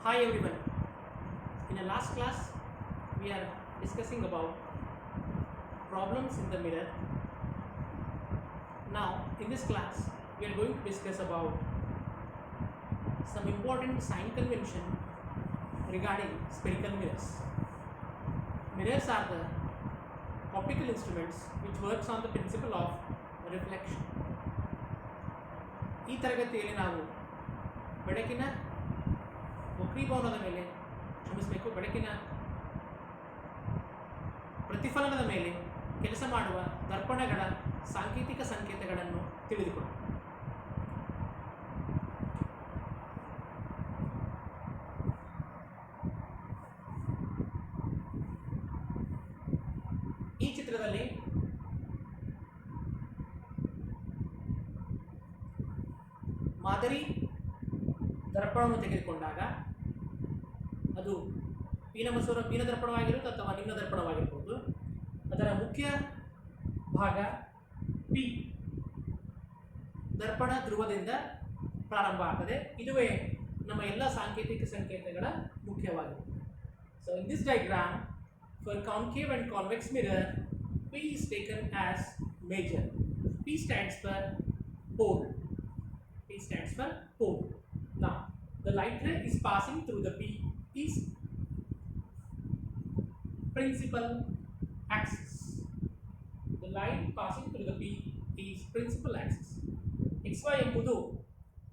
Hi everyone. In the last class, we are discussing about problems in the mirror. Now, in this class, we are going to discuss about some important sign convention regarding spherical mirrors. Mirrors are the optical instruments which works on the principle of reflection. ಈ ತರಗತಿಯಲ್ಲಿ ನಾವು ಬೆಳಕಿನ ವಕ್ರೀಭವನದ ಮೇಲೆ ಬೆಳಕಿನ ಪ್ರತಿಫಲನದ ಮೇಲೆ ಕೆಲಸ ಮಾಡುವ ದರ್ಪಣಗಳ ಸಾಂಕೇತಿಕ ಸಂಕೇತಗಳನ್ನು ತಿಳಿದುಕೊಳ್ಳೋಣ. ಈ ಚಿತ್ರದಲ್ಲಿ ಮಾದರಿ ದರ್ಪಣವನ್ನು ತೆಗೆದುಕೊಂಡಾಗ ಅದು ಪೀನ ದರ್ಪಣವಾಗಿರುವುದು ಅಥವಾ ನಿಮ್ನ ದರ್ಪಣವಾಗಿರ್ಬೋದು. ಅದರ ಮುಖ್ಯ ಭಾಗ ಪಿ ದರ್ಪಣ ಧ್ರುವದಿಂದ ಪ್ರಾರಂಭ ಆಗ್ತದೆ. ಇದುವೇ ನಮ್ಮ ಎಲ್ಲ ಸಾಂಕೇತಿಕ ಸಂಕೇತಗಳ ಮುಖ್ಯವಾಗಿರುತ್ತೆ. So in this diagram for concave and convex mirror, P is taken as major. P stands for pole. P stands for pole. Now the light ray is passing through the P is principal axis. The line passing through the P is principal axis. XY ಎಂಬುದು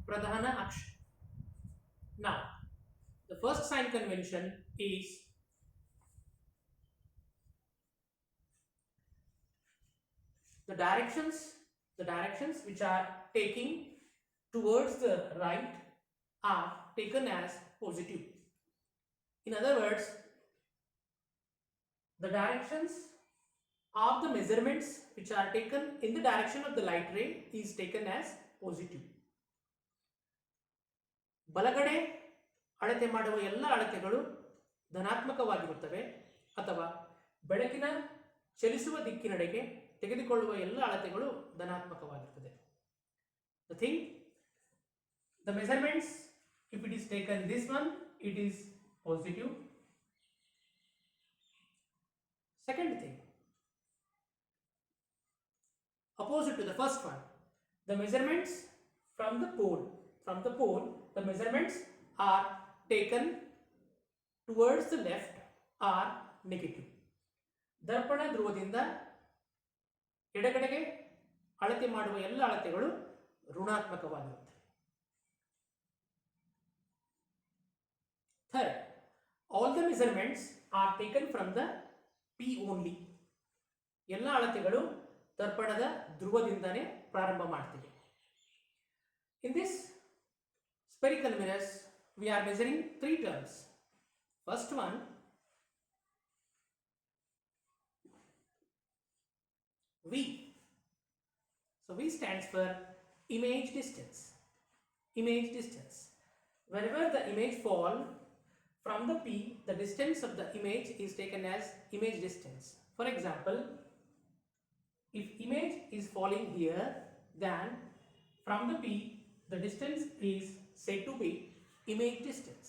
ಪ್ರಧಾನ ಅಕ್ಷ. Now the first sign convention is the directions which are taking towards the right are taken as positive. In other words, the directions of the measurements which are taken in the direction of the light ray is taken as positive. ಬಲಗಡೆ ಅಳತೆ ಮಾಡುವ ಎಲ್ಲ ಅಳತೆಗಳು ಧನಾತ್ಮಕವಾಗಿರುತ್ತವೆ ಅಥವಾ ಬೆಳಕಿನ ಚಲಿಸುವ ದಿಕ್ಕಿನೆಡೆಗೆ ತೆಗೆದುಕೊಳ್ಳುವ ಎಲ್ಲ ಅಳತೆಗಳು ಧನಾತ್ಮಕವಾಗಿರುತ್ತದೆ. The thing, the measurements, if it is taken this one, it is positive. Second thing, opposite to the first one, the measurements from the pole, the measurements are taken towards the left are negative. ದರ್ಪಣ ಧ್ರುವದಿಂದ ಎಡಗಡೆಗೆ ಅಳತೆ ಮಾಡುವ ಎಲ್ಲ ಅಳತೆಗಳು ಋಣಾತ್ಮಕವಾಗಿರುತ್ತವೆ. Third, all the measurements are taken from the P only. ಎಲ್ಲ ಅಳತೆಗಳು ದರ್ಪಣದ ಧ್ರುವದಿಂದನೇ ಪ್ರಾರಂಭ ಮಾಡ್ತೀವಿ. In this spherical mirrors, we are measuring three terms. First one, V. So V stands for image distance. Image distance. Wherever the image fall from the P, the distance of the image is taken as image distance. For example, if image is falling here, then from the P, the distance is said to be image distance.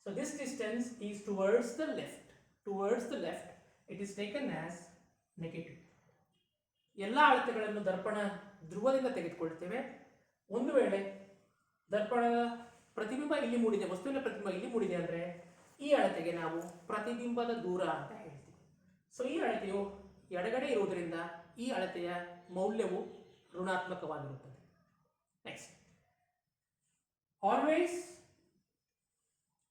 So this distance is towards the left. Towards the left, it is taken as negative. ಎಲ್ಲ ಅಳತೆಗಳನ್ನು ದರ್ಪಣ ಧ್ರುವದಿಂದ ತೆಗೆದುಕೊಳ್ತೇವೆ. ಒಂದು ವೇಳೆ ದರ್ಪಣದ ಪ್ರತಿಬಿಂಬ ಇಲ್ಲಿ ಮೂಡಿದೆ, ವಸ್ತುವಿನ ಪ್ರತಿಬಿಂಬ ಇಲ್ಲಿ ಮೂಡಿದೆ ಅಂದರೆ ಈ ಅಳತೆಗೆ ನಾವು ಪ್ರತಿಬಿಂಬದ ದೂರ ಅಂತ ಹೇಳ್ತೀವಿ. ಸೊ ಈ ಅಳತೆಯು ಎಡಗಡೆ ಇರುವುದರಿಂದ ಈ ಅಳತೆಯ ಮೌಲ್ಯವು ಋಣಾತ್ಮಕವಾಗಿರುತ್ತದೆ. Next,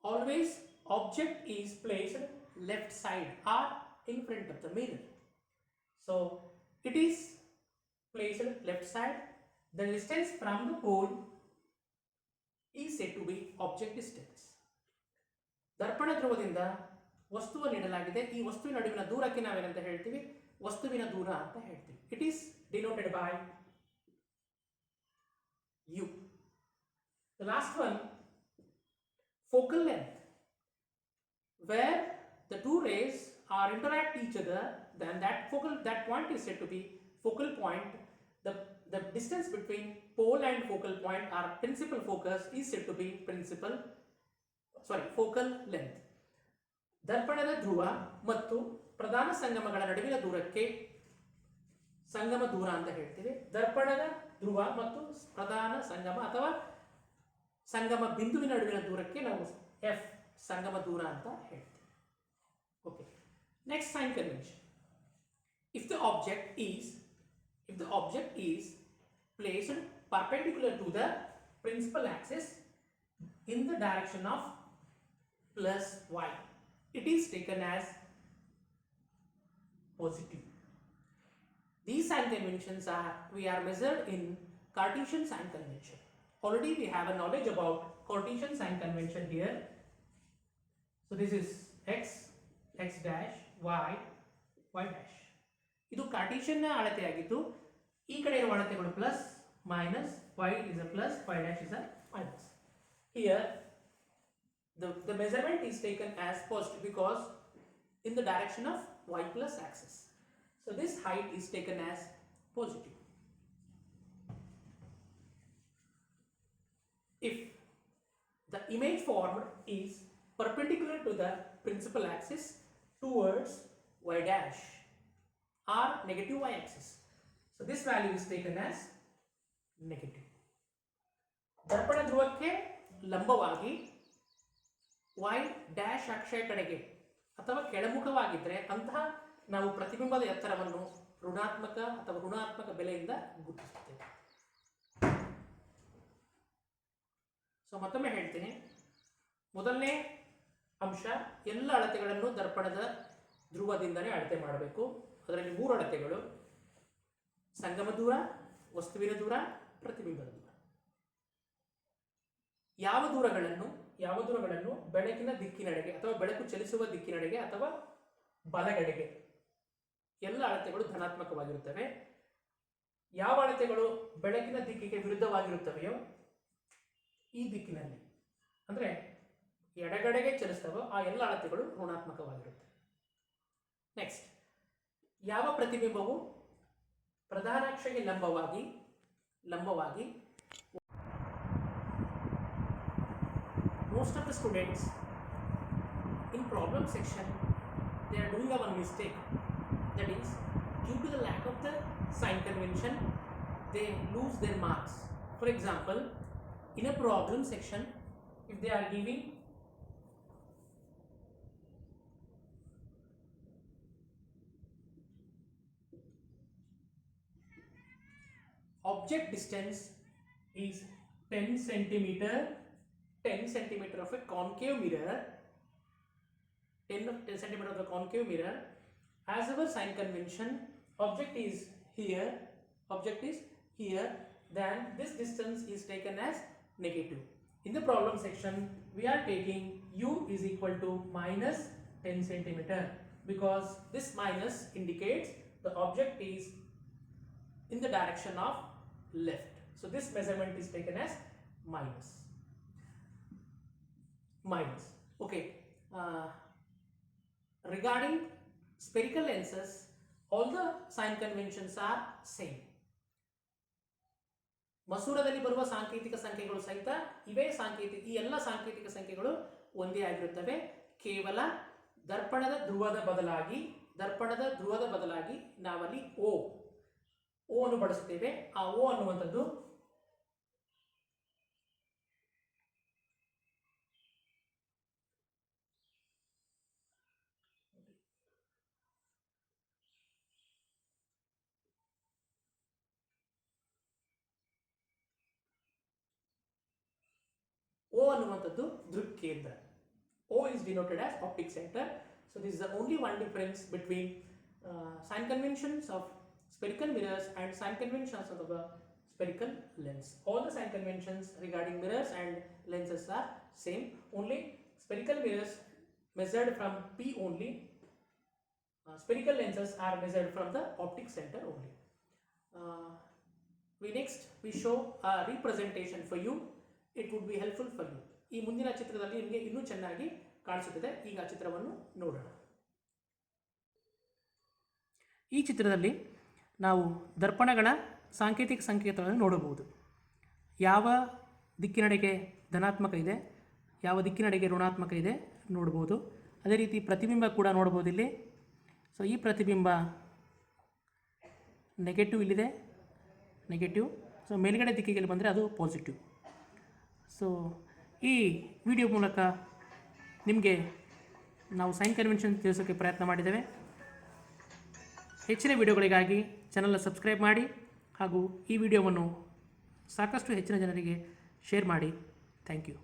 always object is placed left side or in front of the mirror. So it is placed left side. The distance from the pole is said to be object distance. ದರ್ಪಣ ಧ್ರುವದಿಂದ ವಸ್ತುವನ್ನು ನೀಡಲಾಗಿದೆ. ಈ ವಸ್ತುವಿನ ನಡುವಿನ ದೂರಕ್ಕೆ ನಾವೇನಂತ ಹೇಳ್ತೀವಿ? ವಸ್ತುವಿನ ದೂರ ಅಂತ ಹೇಳ್ತೀವಿ. It is denoted by U. The last one, focal length. Where the two rays are interact each other, then that point is said to be focal point. The distance between pole and focal point or principal focus is said to be principal focal length. ದರ್ಪಣದ ಧ್ರುವ ಮತ್ತು ಪ್ರಧಾನ ಸಂಗಮಗಳ ನಡುವಿನ ದೂರಕ್ಕೆ ಸಂಗಮ ದೂರ ಅಂತ ಹೇಳ್ತೀವಿ. ದರ್ಪಣದ ಧ್ರುವ ಮತ್ತು ಪ್ರಧಾನ ಸಂಗಮ ಅಥವಾ ಸಂಗಮ ಬಿಂದುವಿನ ನಡುವಿನ ದೂರಕ್ಕೆ ನಾವು ಎಫ್ ಸಂಗಮ ದೂರ ಅಂತ ಹೇಳ್ತೀವಿ. Okay, next sign convention. If the object is placed perpendicular to the principal axis in the direction of plus y, it is taken as positive. These sign conventions we are measured in Cartesian sign convention. Already we have a knowledge about Cartesian sign convention here. So this is x dash, y dash. ಇದು ಕಾರ್ಟೀಷಿಯನ್ ಅಳತೆಯಾಗಿದ್ದು ಈ ಕಡೆ ಇರುವ ಅಳತೆಗಳು plus minus, y is a plus, y dash is a minus. Here the measurement is taken as positive because in the direction of y plus axis. So this height is taken as positive. If the image formed is perpendicular to the principal axis towards y dash or negative y axis, so this value is taken as negative. ದರ್ಪಣ ಧ್ರುವಕ್ಕೆ ಲಂಬವಾಗಿ y dash ಅಕ್ಷಯ ಕಡೆಗೆ ಅಥವಾ ಕೆಳಮುಖವಾಗಿದ್ದರೆ ಅಂತಹ ನಾವು ಪ್ರತಿಬಿಂಬದ ಎತ್ತರವನ್ನು ಋಣಾತ್ಮಕ ಅಥವಾ ಋಣಾತ್ಮಕ ಬೆಲೆಯಿಂದ ಗುರುತಿಸುತ್ತೇವೆ. ಸೊ ಮತ್ತೊಮ್ಮೆ ಹೇಳ್ತೀನಿ, ಮೊದಲನೇ ಅಂಶ, ಎಲ್ಲ ಅಳತೆಗಳನ್ನು ದರ್ಪಣದ ಧ್ರುವದಿಂದಲೇ ಅಳತೆ ಮಾಡಬೇಕು. ಅದರಲ್ಲಿ 3 ಅಳತೆಗಳು: ಸಂಗಮ ದೂರ, ವಸ್ತುವಿನ ದೂರ, ಪ್ರತಿಬಿಂಬದ ದೂರ. ಯಾವ ದೂರಗಳನ್ನು ಬೆಳಕಿನ ದಿಕ್ಕಿನೆಡೆಗೆ ಅಥವಾ ಬೆಳಕು ಚಲಿಸುವ ದಿಕ್ಕಿನೆಡೆಗೆ ಅಥವಾ ಬಲಗಡೆಗೆ ಎಲ್ಲ ಅಳತೆಗಳು ಧನಾತ್ಮಕವಾಗಿರುತ್ತವೆ. ಯಾವ ಅಳತೆಗಳು ಬೆಳಕಿನ ದಿಕ್ಕಿಗೆ ವಿರುದ್ಧವಾಗಿರುತ್ತವೆಯೋ ಈ ದಿಕ್ಕಿನಲ್ಲಿ ಅಂದರೆ ಎಡಗಡೆಗೆ ಚಲಿಸ್ತವೋ ಆ ಎಲ್ಲ ಅಳತೆಗಳು ಋಣಾತ್ಮಕವಾಗಿರುತ್ತವೆ. ನೆಕ್ಸ್ಟ್, ಯಾವ ಪ್ರತಿಬಿಂಬವು ಪ್ರಧಾನಾಕ್ಷಕ್ಕೆ ಲಂಬವಾಗಿ most of the students in problem section they are doing one mistake, that is due to the lack of the sign convention they lose their marks. For example, in a problem section if they are giving object distance is 10 centimeter of a concave mirror, 10 centimeter of the concave mirror. As our sign convention, object is here, then this distance is taken as negative. In the problem section, we are taking u is equal to minus 10 centimeter because this minus indicates the object is in the direction of left. So this measurement is taken as minus. Okay, regarding spherical lenses, all the sign conventions are same. ಮಸೂರದಲ್ಲಿ ಬರುವ ಸಾಂಕೇತಿಕ ಸಂಖ್ಯೆಗಳು ಸಹಿತ ಈ ಎಲ್ಲ ಸಾಂಕೇತಿಕ ಸಂಖ್ಯೆಗಳು ಒಂದೇ ಆಗಿರುತ್ತವೆ. ಕೇವಲ ದರ್ಪಣದ ಧ್ರುವದ ಬದಲಾಗಿ ನಾವಲ್ಲಿ ಓ ಅನ್ನು ಬಳಸುತ್ತೇವೆ. ಆ ಓ ಅನ್ನುವಂಥದ್ದು ದೃಕ್ಕೇಂದ್ರ. O is denoted as optic center. So this is the only one difference between sign conventions of spherical mirrors and sign conventions of the spherical lens. All the sign conventions regarding mirrors and lenses are same. Only spherical mirrors measured from P only. Spherical lenses are measured from the optic center only. We show a representation for you. It would be helpful for you. ಈ ಮುಂದಿನ ಚಿತ್ರದಲ್ಲಿ ನಿಮಗೆ ಇನ್ನೂ ಚೆನ್ನಾಗಿ ಕಾಣಿಸುತ್ತದೆ. ಈಗ ಚಿತ್ರವನ್ನು ನೋಡೋಣ. ಈ ಚಿತ್ರದಲ್ಲಿ ನಾವು ದರ್ಪಣಗಳ ಸಾಂಕೇತಿಕ ಸಂಕೇತಗಳನ್ನು ನೋಡಬಹುದು. ಯಾವ ದಿಕ್ಕಿನೆಡೆಗೆ ಧನಾತ್ಮಕ ಇದೆ ಯಾವ ದಿಕ್ಕಿನಡೆಗೆ ಋಣಾತ್ಮಕ ಇದೆ ನೋಡ್ಬೋದು. ಅದೇ ರೀತಿ ಪ್ರತಿಬಿಂಬ ಕೂಡ ನೋಡ್ಬೋದು ಇಲ್ಲಿ. ಸೊ ಈ ಪ್ರತಿಬಿಂಬ ನೆಗೆಟಿವ್ ಇಲ್ಲಿದೆ, ನೆಗೆಟಿವ್. ಸೊ ಮೇಲ್ಗಡೆ ದಿಕ್ಕಿಗೆ ಬಂದರೆ ಅದು ಪಾಸಿಟಿವ್. ಸೊ ಈ ವಿಡಿಯೋ ಮೂಲಕ ನಿಮಗೆ ನಾವು ಸೈನ್ ಕನ್ವೆನ್ಷನ್ ತಿಳಿಸೋಕ್ಕೆ ಪ್ರಯತ್ನ ಮಾಡಿದ್ದೇವೆ. ಹೆಚ್ಚಿನ ವಿಡಿಯೋಗಳಿಗಾಗಿ ಚಾನಲ್ನ ಸಬ್ಸ್ಕ್ರೈಬ್ ಮಾಡಿ ಹಾಗೂ ಈ ವಿಡಿಯೋವನ್ನು ಸಾಕಷ್ಟು ಹೆಚ್ಚಿನ ಜನರಿಗೆ ಶೇರ್ ಮಾಡಿ. Thank you.